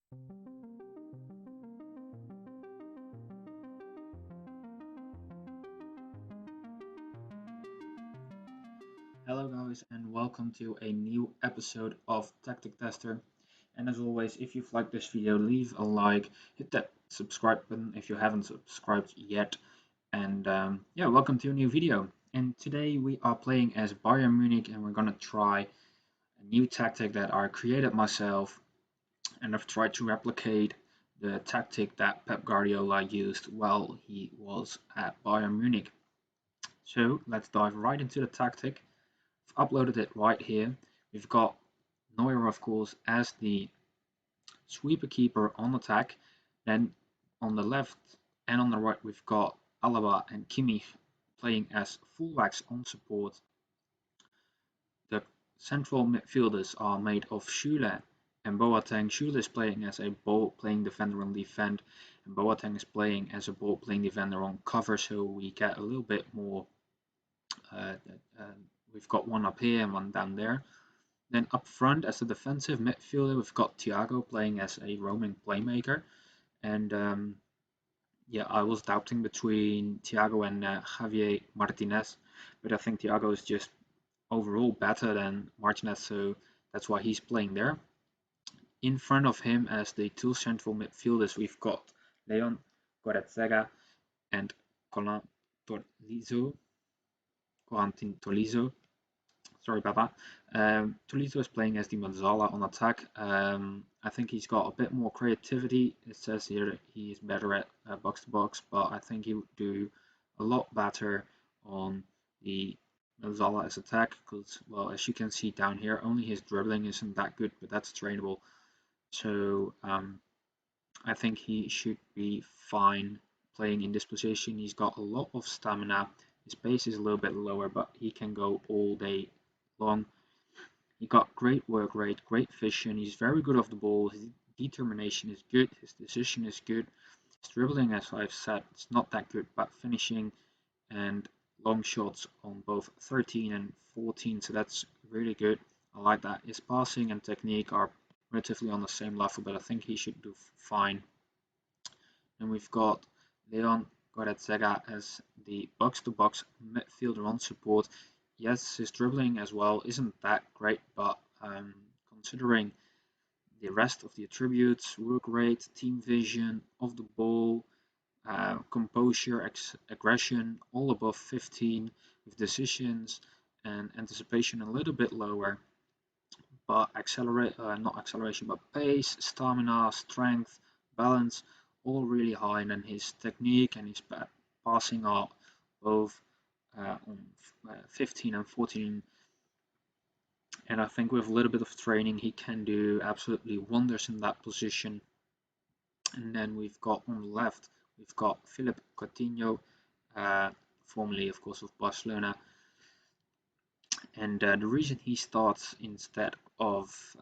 Hello guys and welcome to a new episode of Tactic Tester. And as always, if you've liked this video, leave a like, hit that subscribe button if you haven't subscribed yet. And yeah, welcome to a new video. And today we are playing as Bayern Munich and we're gonna try a new tactic that I created myself, and I've tried to replicate the tactic that Pep Guardiola used while he was at Bayern Munich. So let's dive right into the tactic. I've uploaded it right here. We've got Neuer, of course, as the sweeper keeper on attack. Then on the left and on the right, we've got Alaba and Kimmich playing as fullbacks on support. The central midfielders are made of Schüle and Boateng. Schüle is playing as a ball-playing defender on defend, and Boateng is playing as a ball-playing defender on cover, so we get a little bit more. We've got one up here and one down there. Then up front as a defensive midfielder, we've got Thiago playing as a roaming playmaker. And yeah, I was doubting between Thiago and Javier Martinez, but I think Thiago is just overall better than Martinez, so that's why he's playing there. In front of him as the two central midfielders, we've got Leon Goretzka and Corentin Tolisso. Sorry about that. Tolisso is playing as the Mazzala on attack. I think he's got a bit more creativity. It says here that he is better at box to box, but I think he would do a lot better on the Mazzala as attack because, well, as you can see down here, only his dribbling isn't that good, but that's trainable. So I think he should be fine playing in this position. He's got a lot of stamina. His pace is a little bit lower, but he can go all day long. He got great work rate, great vision. He's very good off the ball. His determination is good. His decision is good. His dribbling, as I've said, is not that good, but finishing and long shots on both 13 and 14, so that's really good. I like that. His passing and technique are relatively on the same level, but I think he should do fine. And we've got Leon Goretzka as the box-to-box midfielder on support. Yes, his dribbling as well isn't that great, but considering the rest of the attributes, work rate, team vision, off the ball, composure, aggression, all above 15, with decisions and anticipation a little bit lower, but not acceleration, but pace, stamina, strength, balance, all really high, and then his technique and his passing are both on 15 and 14, and I think with a little bit of training he can do absolutely wonders in that position. And then we've got on the left, we've got Philippe Coutinho, formerly of course of Barcelona, and the reason he starts instead of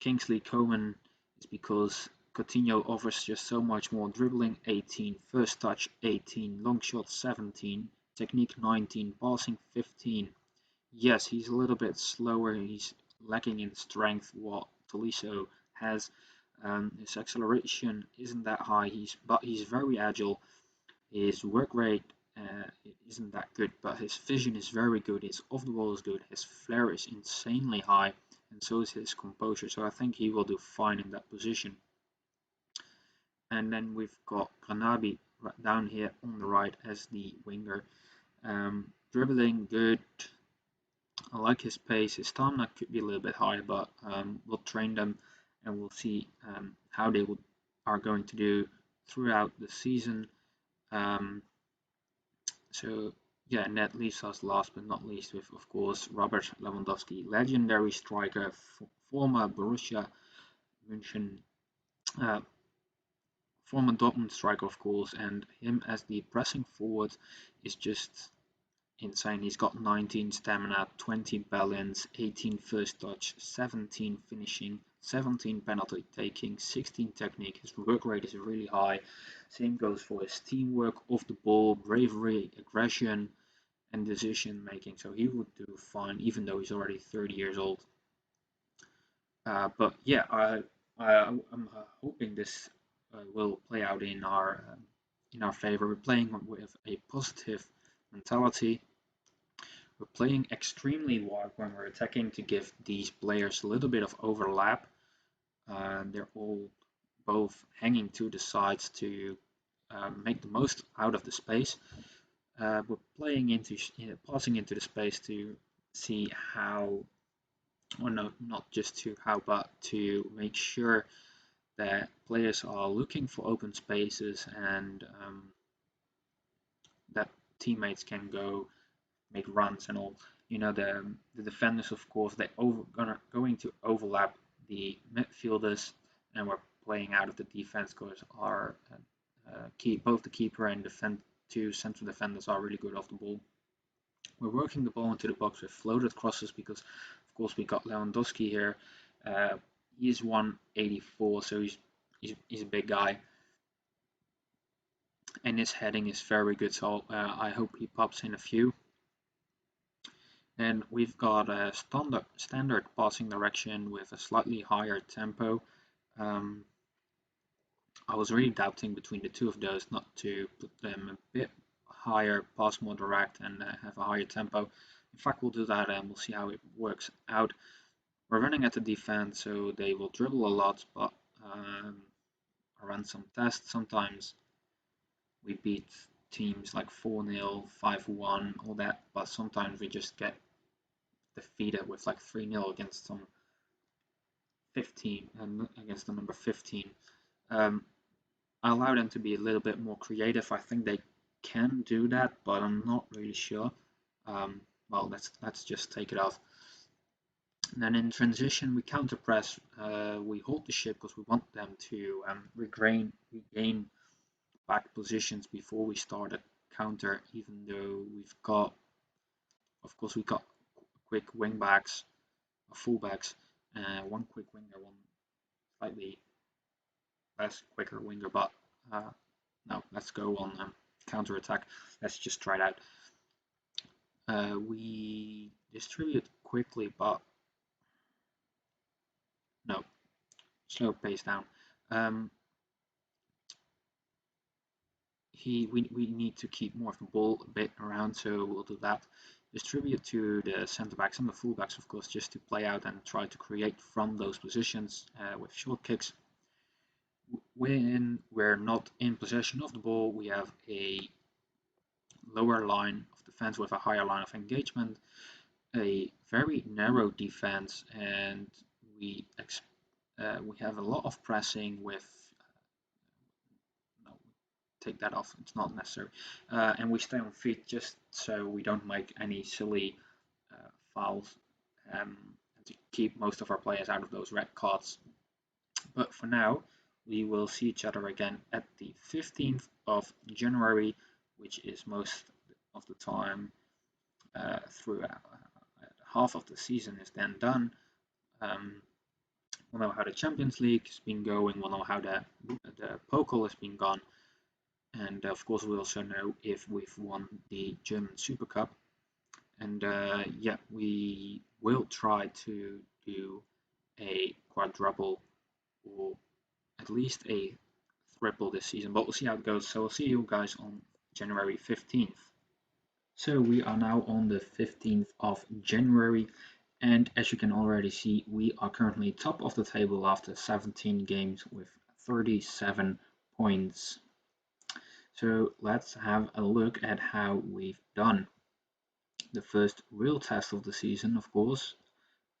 Kingsley Coman is because Coutinho offers just so much more. Dribbling 18, first touch 18, long shot 17, technique 19, passing 15. Yes, he's a little bit slower, he's lacking in strength, what Tolisso has. His acceleration isn't that high, but he's very agile. His work rate isn't that good, but his vision is very good, his off the ball is good, his flair is insanely high, and so is his composure, so I think he will do fine in that position. And then we've got Granabi down here on the right as the winger. Dribbling good. I like his pace. His stamina could be a little bit higher, but we'll train them and we'll see how they are going to do throughout the season. So yeah, and that leaves us last but not least with, of course, Robert Lewandowski, legendary striker, former Borussia München. Former Dortmund striker, of course, and him as the pressing forward is just insane. He's got 19 stamina, 20 balance, 18 first touch, 17 finishing, 17 penalty taking, 16 technique. His work rate is really high. Same goes for his teamwork, off the ball, bravery, aggression, and decision making. So he would do fine, even though he's already 30 years old. But yeah, I'm hoping this will play out in our favor. We're playing with a positive mentality. We're playing extremely wide when we're attacking to give these players a little bit of overlap. They're all both hanging to the sides to make the most out of the space. We're playing into passing into the space to see how, or no, not just to how, but to make sure that players are looking for open spaces and that teammates can go make runs and all. You know, the defenders, of course, going to overlap the midfielders, and we're playing out of the defense because our both the keeper and two central defenders are really good off the ball. We're working the ball into the box with floated crosses because, of course, we got Lewandowski here. He's 184, so he's a big guy, and his heading is very good. So I hope he pops in a few. And we've got a standard passing direction with a slightly higher tempo. I was really doubting between the two of those, not to put them a bit higher, pass more direct, and have a higher tempo. In fact, we'll do that and we'll see how it works out. We're running at the defense, so they will dribble a lot, but I run some tests. Sometimes we beat teams like 4-0, 5-1, all that, but sometimes we just get defeated with like 3-0 against some 15 and against the number 15. I allow them to be a little bit more creative. I think they can do that, but I'm not really sure. Well, let's just take it off. And then in transition, we counter press. We hold the ship because we want them to regain back positions before we start a counter. Even though we've got, of course, we got quick wing backs, full backs, one quick winger, one slightly less quicker winger, but no, let's go on counter attack. Let's just try it out. We distribute quickly, but no, slow pace down. We need to keep more of the ball a bit around, so we'll do that. Distribute to the centre backs and the full backs, of course, just to play out and try to create from those positions with short kicks. When we're not in possession of the ball, we have a lower line of defense with a higher line of engagement, a very narrow defense, and we have a lot of pressing with no, take that off, it's not necessary, and we stay on feet just so we don't make any silly fouls and to keep most of our players out of those red cards. But for now, we will see each other again at the 15th of January, which is most of the time throughout half of the season is then done. We'll know how the Champions League has been going, we'll know how the Pokal has been gone, and of course we also know if we've won the German Super Cup. And yeah, we will try to do a quadruple or at least a triple this season, but we'll see how it goes. So we'll see you guys on January 15th. So we are now on the 15th of January, and as you can already see, we are currently top of the table after 17 games with 37 points. So let's have a look at how we've done. The first real test of the season, of course,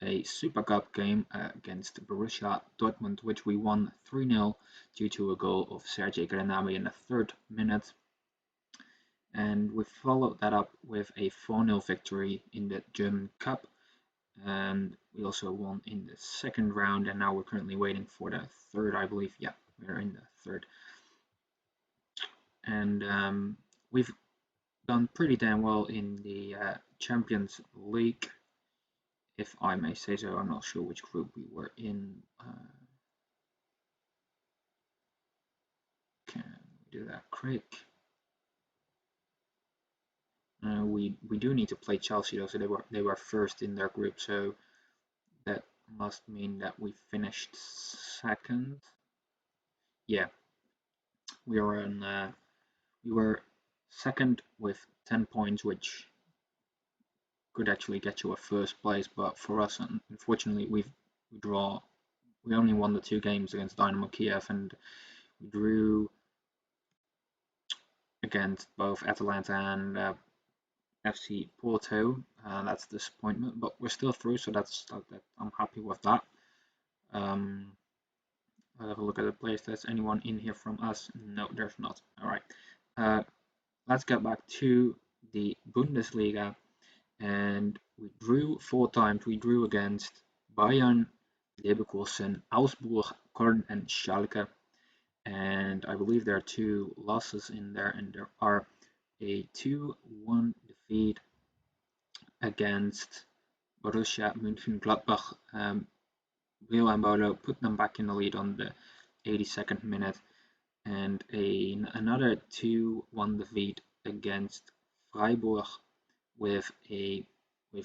a Super Cup game against Borussia Dortmund, which we won 3-0 due to a goal of Sergej Gnabry in the 3rd minute. And we followed that up with a 4-0 victory in the German Cup, and we also won in the 2nd round, and now we're currently waiting for the 3rd, I believe. Yeah, we're in the 3rd. And we've done pretty damn well in the Champions League, if I may say so. I'm not sure which group we were in. Can we do that quick? We do need to play Chelsea though, so they were first in their group, so that must mean that we finished second. Yeah, we were second with 10 points, which could actually get you a first place. But for us, unfortunately, we draw. We only won the 2 games against Dynamo Kiev, and we drew against both Atalanta and FC Porto. That's a disappointment, but we're still through, so I'm happy with that. I'll have a look at the players. There's anyone in here from us? No, there's not. All right. Let's get back to the Bundesliga, and we drew 4 times. We drew against Bayern, Leverkusen, Augsburg, Köln, and Schalke. And I believe there are 2 losses in there, and there are a 2-1 defeat against Borussia Mönchengladbach. Leo Ambolo put them back in the lead on the 82nd minute, and another 2-1 defeat against Freiburg with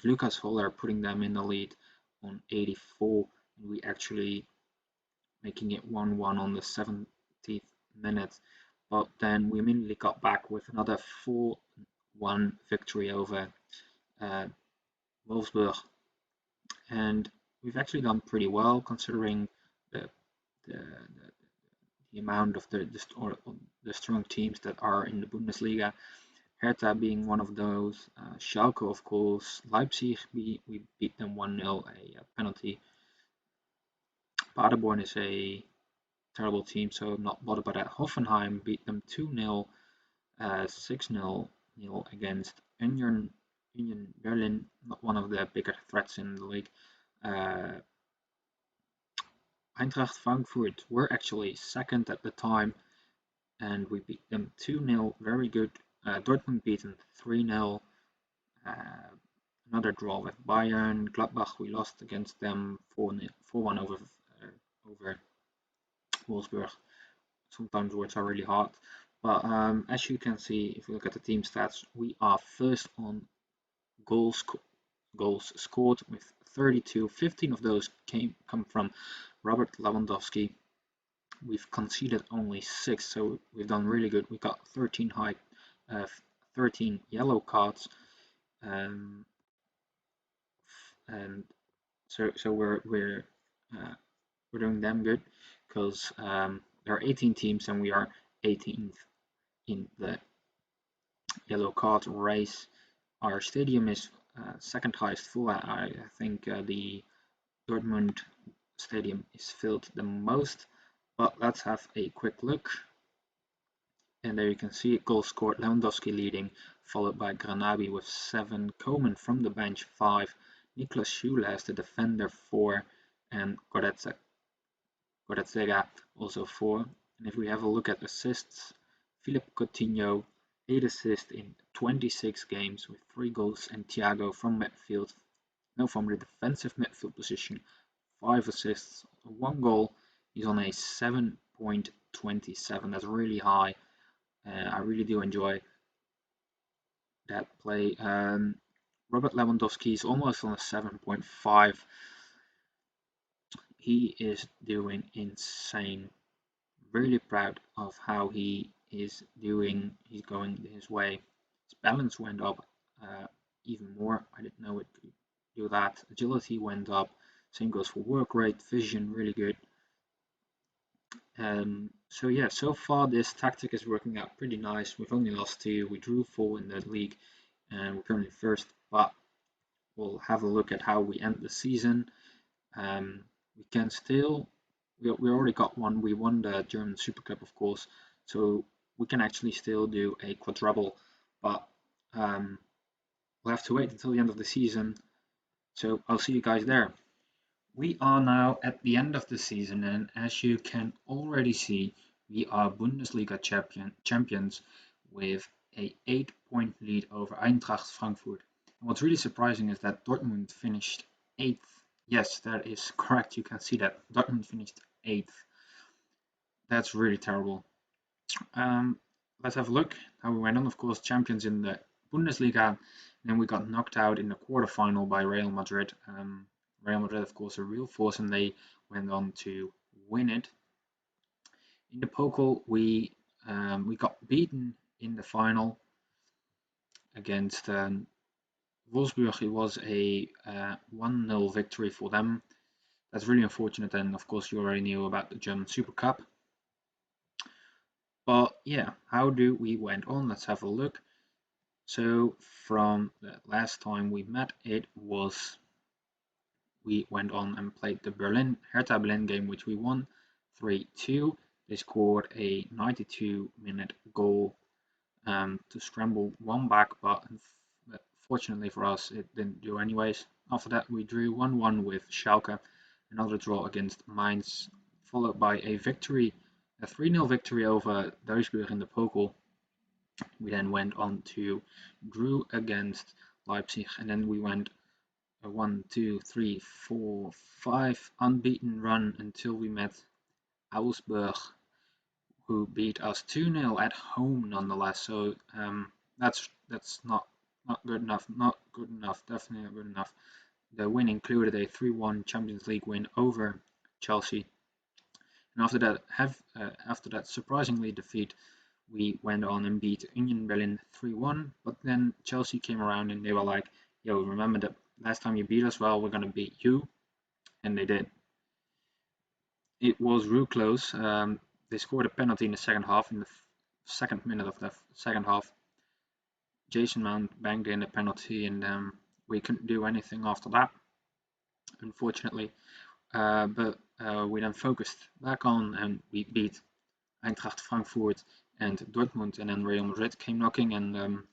Lucas Holler putting them in the lead on 84, and we actually making it 1-1 on the 70th minute. But then we immediately got back with another 4-1 victory over Wolfsburg, and we've actually done pretty well considering the amount of the strong teams that are in the Bundesliga. Hertha being one of those, Schalke of course, Leipzig we beat them 1-0, a penalty. Paderborn is a terrible team, so I'm not bothered by that. Hoffenheim beat them 2-0, 6-0 against Union Berlin, not one of the bigger threats in the league. Eintracht Frankfurt were actually second at the time, and we beat them 2-0, very good. Dortmund beaten 3-0. Another draw with Bayern. Gladbach, we lost against them 4-1 over Wolfsburg. Sometimes words are really hard. But as you can see, if you look at the team stats, we are first on goals scored with 32. 15 of those come from Robert Lewandowski. We've conceded only 6, so we've done really good. We got 13 yellow cards, and so we're doing damn good because there are 18 teams and we are 18th in the yellow card race. Our stadium is second highest full. I think the Dortmund stadium is filled the most, but let's have a quick look. And there you can see goal scored, Lewandowski leading, followed by Granabi with 7, Koeman from the bench 5, Niklas Schüle as the defender 4, and Goretzka also 4. And if we have a look at assists, Philippe Coutinho 8 assists in 26 games with 3 goals, and Thiago from the defensive midfield position 5 assists, 1 goal. He's on a 7.27. That's really high. I really do enjoy that play. Robert Lewandowski is almost on a 7.5. He is doing insane. Really proud of how he is doing. He's going his way. His balance went up even more. I didn't know it could do that. Agility went up. Same goes for work rate, vision, really good. So yeah, so far this tactic is working out pretty nice. We've only lost 2. We drew 4 in the league, and we're currently first. But we'll have a look at how we end the season. We can still. We already got one. We won the German Super Cup, of course, so we can actually still do a quadrupple. But we'll have to wait until the end of the season. So I'll see you guys there. We are now at the end of the season, and as you can already see, we are Bundesliga champions with a 8-point lead over Eintracht Frankfurt. And what's really surprising is that Dortmund finished 8th. Yes, that is correct. You can see that Dortmund finished 8th. That's really terrible. Let's have a look how we went on. Of course, champions in the Bundesliga. Then we got knocked out in the quarterfinal by Real Madrid. Real Madrid, of course, a real force, and they went on to win it. In the Pokal, we got beaten in the final against Wolfsburg. It was a 1-0 victory for them. That's really unfortunate, and of course you already knew about the German Super Cup. But yeah, how do we went on? Let's have a look. So from the last time we met, we went on and played the Hertha Berlin game, which we won 3-2. They scored a 92-minute goal to scramble one back, but fortunately for us, it didn't do anyways. After that, we drew 1-1 with Schalke, another draw against Mainz, followed by a 3-0 victory over Duisburg in the Pokal. We then went on to drew against Leipzig, and then we went a 1, 2, 3, 4, 5 unbeaten run until we met Augsburg, who beat us 2-0 at home nonetheless. So that's not good enough. Not good enough. Definitely not good enough. The win included a 3-1 Champions League win over Chelsea. And after that surprisingly defeat, we went on and beat Union Berlin 3-1. But then Chelsea came around and they were like, "Yo, remember that last time you beat us? Well, we're gonna beat you," and they did. It was real close. They scored a penalty in the second half, in the second minute of the second half. Jason Mount banged in a penalty, and we couldn't do anything after that, unfortunately. But we then focused back on, and we beat Eintracht Frankfurt and Dortmund, and then Real Madrid came knocking, and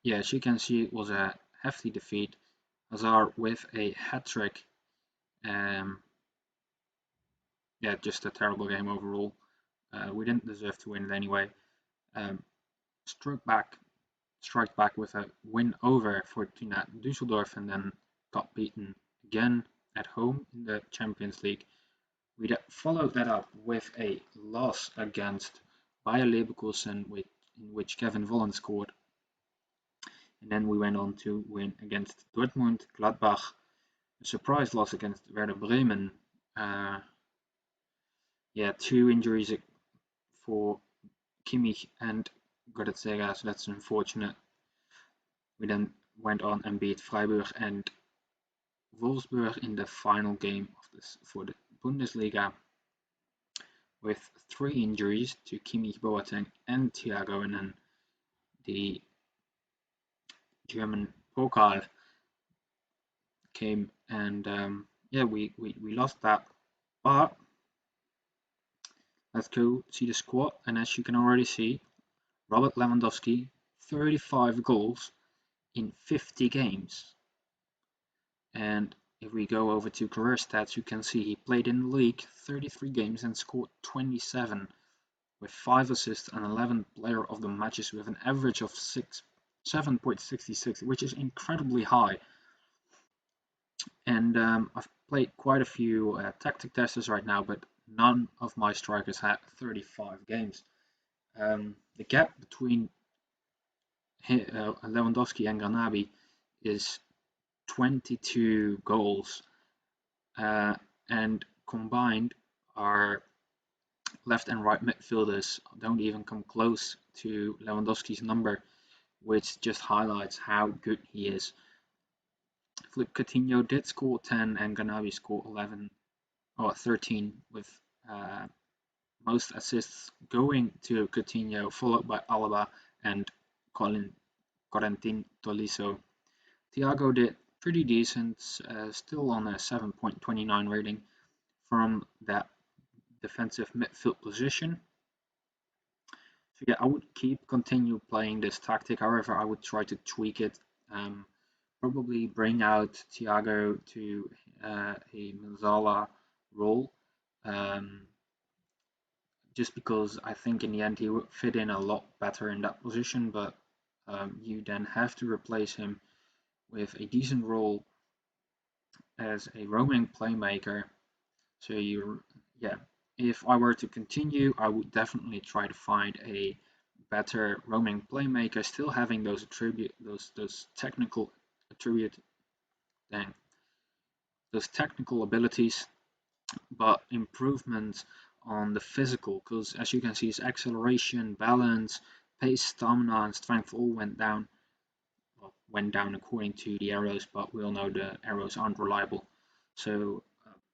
yeah, as you can see, it was a hefty defeat. Hazard with a hat-trick. Yeah, just a terrible game overall. We didn't deserve to win it anyway. Struck back with a win over Fortuna Düsseldorf, and then got beaten again at home in the Champions League. We followed that up with a loss against Bayer Leverkusen, in which Kevin Volland scored. And then we went on to win against Dortmund, Gladbach, a surprise loss against Werder Bremen. Yeah, 2 injuries for Kimmich and Goretzka, so that's unfortunate. We then went on and beat Freiburg and Wolfsburg in the final game for the Bundesliga, with 3 injuries to Kimmich, Boateng and Thiago, and then the German Pokal came, and yeah, we lost that. But let's go see the squad, and as you can already see, Robert Lewandowski, 35 goals in 50 games. And if we go over to career stats, you can see he played in the league 33 games and scored 27, with 5 assists and 11 player of the matches, with an average of 7.66, which is incredibly high. And I've played quite a few tactic testers right now, but none of my strikers had 35 games. The gap between Lewandowski and Granabi is 22 goals, and combined our left and right midfielders don't even come close to Lewandowski's number, which just highlights how good he is. Philippe Coutinho did score 10 and Granabi scored 11 or 13, with most assists going to Coutinho, followed by Alaba and Corentin Tolisso. Thiago did pretty decent, still on a 7.29 rating from that defensive midfield position. So yeah, I would continue playing this tactic. However, I would try to tweak it. Probably bring out Thiago to a Manzala role. Just because I think in the end he would fit in a lot better in that position, but you then have to replace him with a decent role as a roaming playmaker. So if I were to continue, I would definitely try to find a better roaming playmaker, still having those technical attributes. those technical abilities, but improvement on the physical, because as you can see, his acceleration, balance, pace, stamina, and strength all went down. Well, went down according to the arrows, but we all know the arrows aren't reliable. So,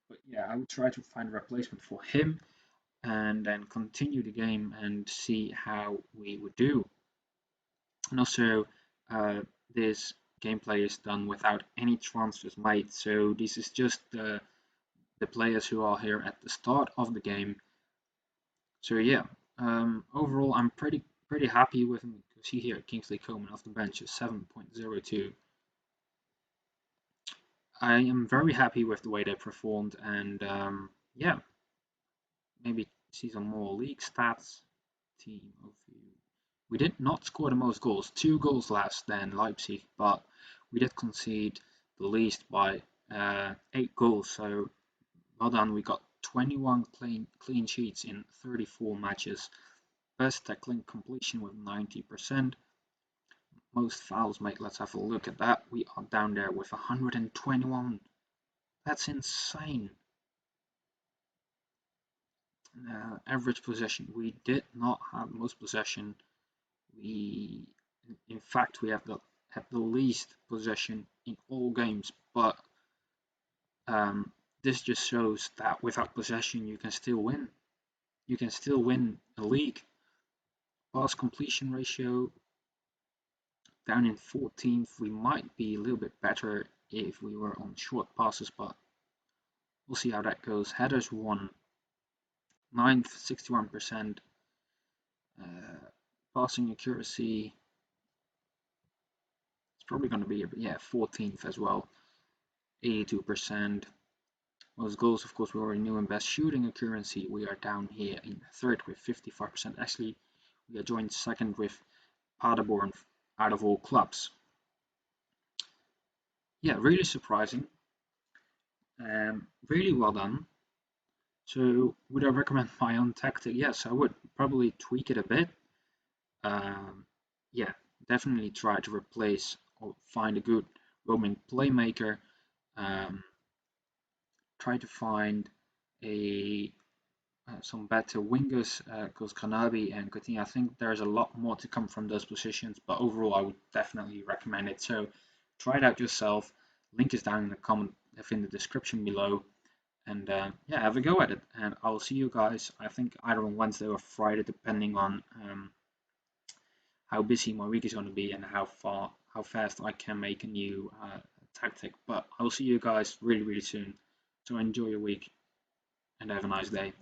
but yeah, I would try to find a replacement for him and then continue the game and see how we would do. And also, this gameplay is done without any transfers made. So this is just the players who are here at the start of the game. So yeah, overall I'm pretty happy with him. You see here, Kingsley Coman off the bench is 7.02. I am very happy with the way they performed, and yeah, maybe see some more league stats. Team overview. We did not score the most goals, 2 goals less than Leipzig, but we did concede the least by 8 goals. So well done. We got 21 clean sheets in 34 matches. Best tackling completion with 90%. Most fouls made. Let's have a look at that. We are down there with 121. That's insane. Average possession. We did not have most possession. In fact, we have the least possession in all games. But this just shows that without possession, you can still win. You can still win a league. Pass completion ratio down in 14th. We might be a little bit better if we were on short passes, but we'll see how that goes. Headers 1, 9th, 61%. Passing accuracy, it's probably going to be, yeah, 14th as well, 82%. Most goals, of course, we already knew. In best shooting accuracy, we are down here in 3rd with 55%. Actually, we are joined 2nd with Paderborn out of all clubs. Yeah, really surprising. Really well done. So, would I recommend my own tactic? Yes, I would probably tweak it a bit. Yeah, definitely try to replace or find a good roaming playmaker. Try to find some better wingers, because Kanabi and Coutinho, I think there's a lot more to come from those positions, but overall I would definitely recommend it. So try it out yourself. Link is down in the comment, in the description below, and yeah, have a go at it. And I'll see you guys, I think either on Wednesday or Friday, depending on how busy my week is going to be and how fast I can make a new tactic. But I will see you guys really soon. So enjoy your week and have a nice day.